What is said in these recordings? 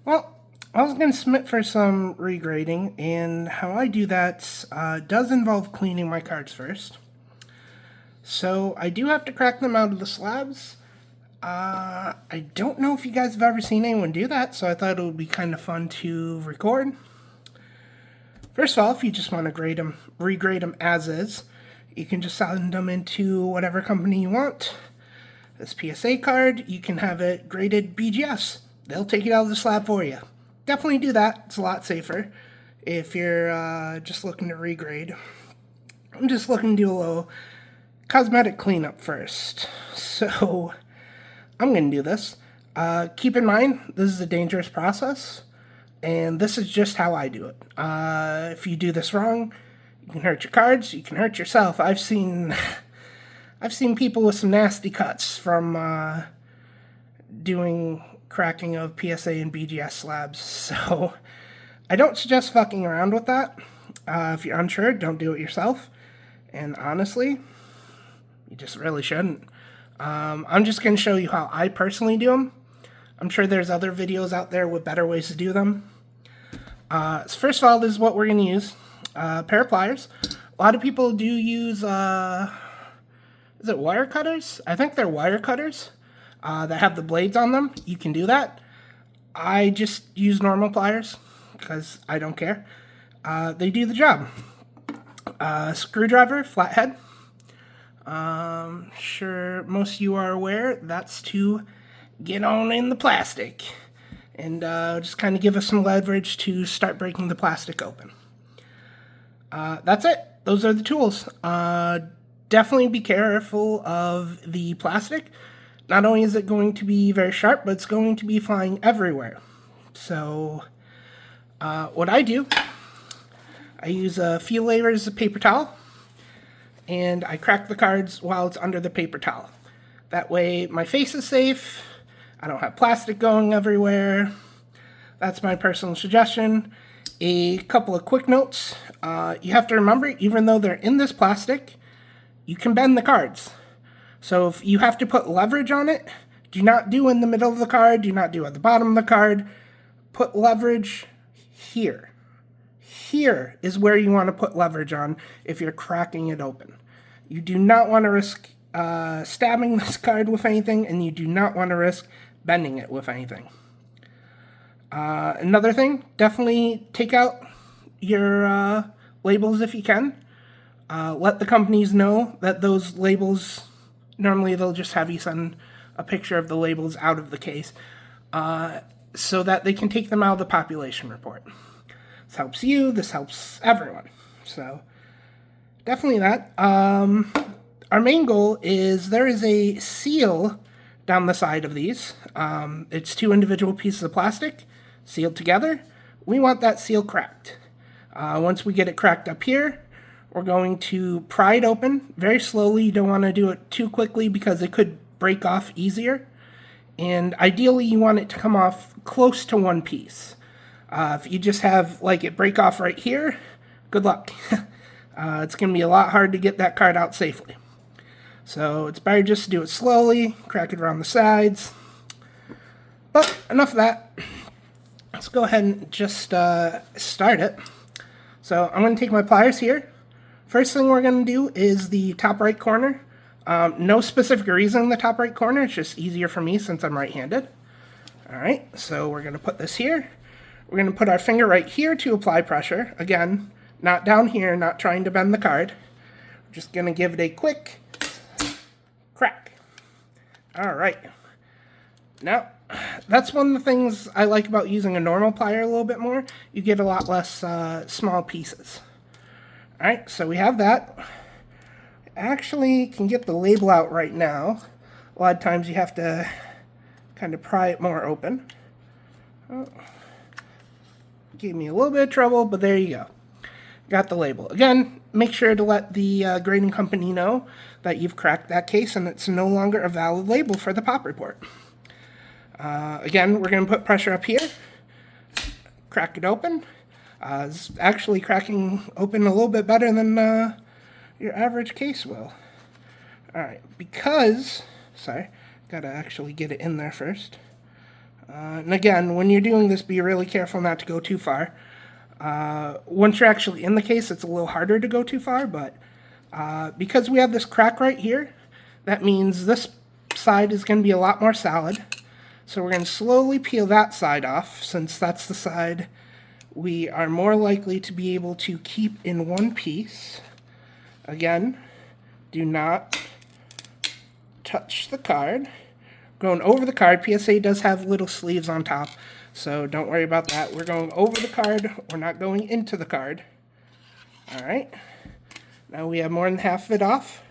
Well, I was going to submit for some regrading, and how I do that does involve cleaning my cards first. So I do have to crack them out of the slabs. I don't know if you guys have ever seen anyone do that, so I thought it would be kind of fun to record. First of all, if you just want to regrade them as is, you can just send them into whatever company you want. This PSA card, you can have it graded BGS. They'll take it out of the slab for you. Definitely do that. It's a lot safer if you're just looking to regrade. I'm just looking to do a little cosmetic cleanup first. So I'm going to do this. Keep in mind, this is a dangerous process, and this is just how I do it. If you do this wrong, you can hurt your cards, you can hurt yourself. I've seen people with some nasty cuts from doing cracking of PSA and BGS slabs, so I don't suggest fucking around with that. If you're unsure, don't do it yourself, and honestly, you just really shouldn't. I'm just going to show you how I personally do them. I'm sure there's other videos out there with better ways to do them. So first of all, this is what we're going to use. A pair of pliers. A lot of people do use, is it wire cutters? I think they're wire cutters that have the blades on them. You can do that. I just use normal pliers because I don't care. They do the job. Screwdriver, flathead. Sure most of you are aware that's to get on in the plastic and just kind of give us some leverage to start breaking the plastic open. That's it. Those are the tools. Definitely be careful of the plastic. Not only is it going to be very sharp, but it's going to be flying everywhere. So what I do, I use a few layers of paper towel, and I crack the cards while it's under the paper towel. That way my face is safe, I don't have plastic going everywhere. That's my personal suggestion. A couple of quick notes. You have to remember, even though they're in this plastic, you can bend the cards. So if you have to put leverage on it, do not do in the middle of the card, do not do at the bottom of the card. Put leverage here. Here is where you want to put leverage on if you're cracking it open. You do not want to risk stabbing this card with anything, and you do not want to risk bending it with anything. Another thing, definitely take out your labels if you can. Let the companies know that those labels, normally they'll just have you send a picture of the labels out of the case so that they can take them out of the population report. This helps you, this helps everyone. So definitely that. Our main goal is there is a seal down the side of these. It's two individual pieces of plastic sealed together. We want that seal cracked. Once we get it cracked up here, we're going to pry it open very slowly. You don't want to do it too quickly because it could break off easier. And ideally, you want it to come off close to one piece. If you just have like it break off right here, good luck. It's going to be a lot hard to get that card out safely. So it's better just to do it slowly, crack it around the sides. But enough of that. Let's go ahead and just start it. So I'm going to take my pliers here. First thing we're going to do is the top right corner. No specific reason in the top right corner. It's just easier for me since I'm right-handed. Alright, so we're going to put this here. We're going to put our finger right here to apply pressure. Again, not down here, not trying to bend the card. We're just going to give it a quick crack. Alright. Now, that's one of the things I like about using a normal plier a little bit more. You get a lot less small pieces. Alright, so we have that. Actually can get the label out right now. A lot of times you have to kind of pry it more open. Oh. Gave me a little bit of trouble, but there you go. Got the label. Again, make sure to let the grading company know that you've cracked that case and it's no longer a valid label for the pop report. Again, we're going to put pressure up here. Crack it open. It's actually cracking open a little bit better than your average case will. Alright, because... Sorry, gotta actually get it in there first. And again, when you're doing this, be really careful not to go too far. Once you're actually in the case, it's a little harder to go too far, but because we have this crack right here, that means this side is going to be a lot more solid. So we're going to slowly peel that side off, since that's the side we are more likely to be able to keep in one piece. Again, do not touch the card. Going over the card, PSA does have little sleeves on top, so don't worry about that. We're going over the card, we're not going into the card. Alright, now we have more than half of it off.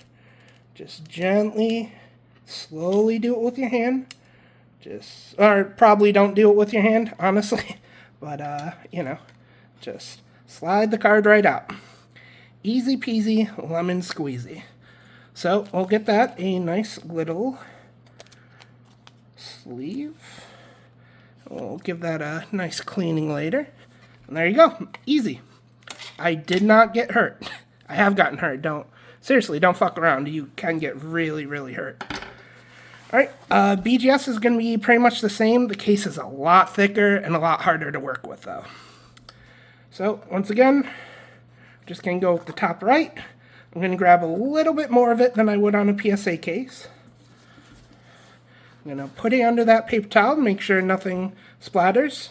Just gently, slowly do it with your hand. Or probably don't do it with your hand, honestly. But, you know, just slide the card right out. Easy peasy, lemon squeezy. So, we'll get that a nice little sleeve. We'll give that a nice cleaning later. And there you go. Easy. I did not get hurt. I have gotten hurt. Seriously, don't fuck around. You can get really, really hurt. Alright, BGS is going to be pretty much the same. The case is a lot thicker and a lot harder to work with, though. So, once again, just going to go with the top right. I'm going to grab a little bit more of it than I would on a PSA case. I'm going to put it under that paper towel, make sure nothing splatters.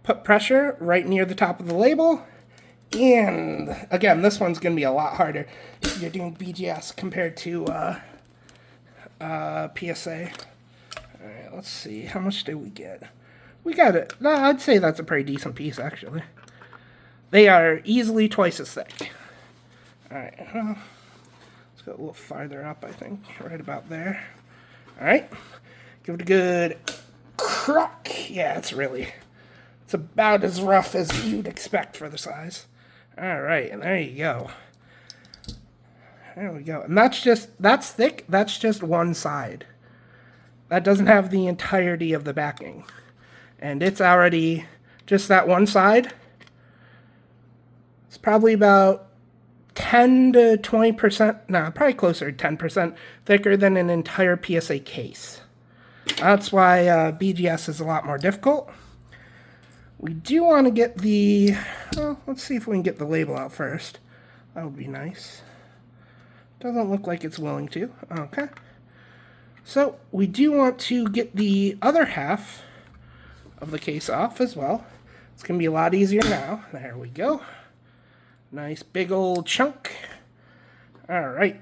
Put pressure right near the top of the label. And, again, this one's going to be a lot harder if you're doing BGS compared to PSA. Alright, let's see. How much did we get? We got it. I'd say that's a pretty decent piece, actually. They are easily twice as thick. Alright, let's go a little farther up, I think. Right about there. Alright. Give it a good crack. Yeah, it's about as rough as you'd expect for the size. Alright, and there you go. There we go. And that's thick. That's just one side. That doesn't have the entirety of the backing. And it's already just that one side. It's probably about 10 to 20%, probably closer to 10% thicker than an entire PSA case. That's why BGS is a lot more difficult. We do want to get let's see if we can get the label out first. That would be nice. Doesn't look like it's willing to. Okay. So, we do want to get the other half of the case off as well. It's going to be a lot easier now. There we go. Nice big old chunk. Alright.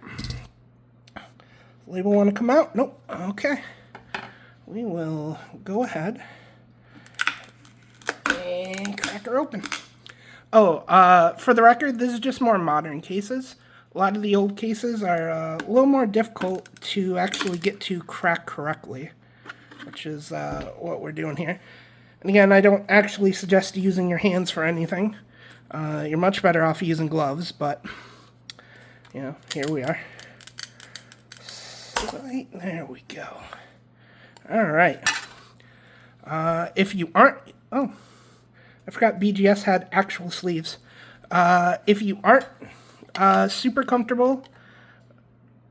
Label want to come out? Nope. Okay. We will go ahead and crack her open. Oh, for the record, this is just more modern cases. A lot of the old cases are a little more difficult to actually get to crack correctly, which is what we're doing here. And again, I don't actually suggest using your hands for anything. You're much better off using gloves, but, you know, here we are. There we go. Alright. If you aren't... Oh, I forgot BGS had actual sleeves. If you aren't super comfortable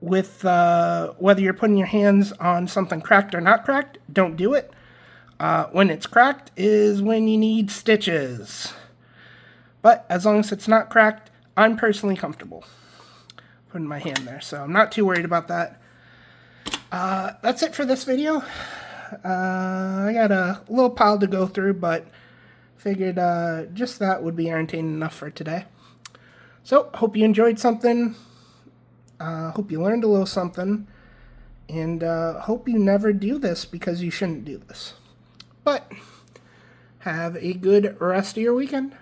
with whether you're putting your hands on something cracked or not cracked, don't do it. When it's cracked is when you need stitches. But as long as it's not cracked, I'm personally comfortable putting my hand there, so I'm not too worried about that. That's it for this video. I got a little pile to go through, but figured just that would be entertaining enough for today. So, hope you enjoyed something, hope you learned a little something, and hope you never do this because you shouldn't do this. But, have a good rest of your weekend.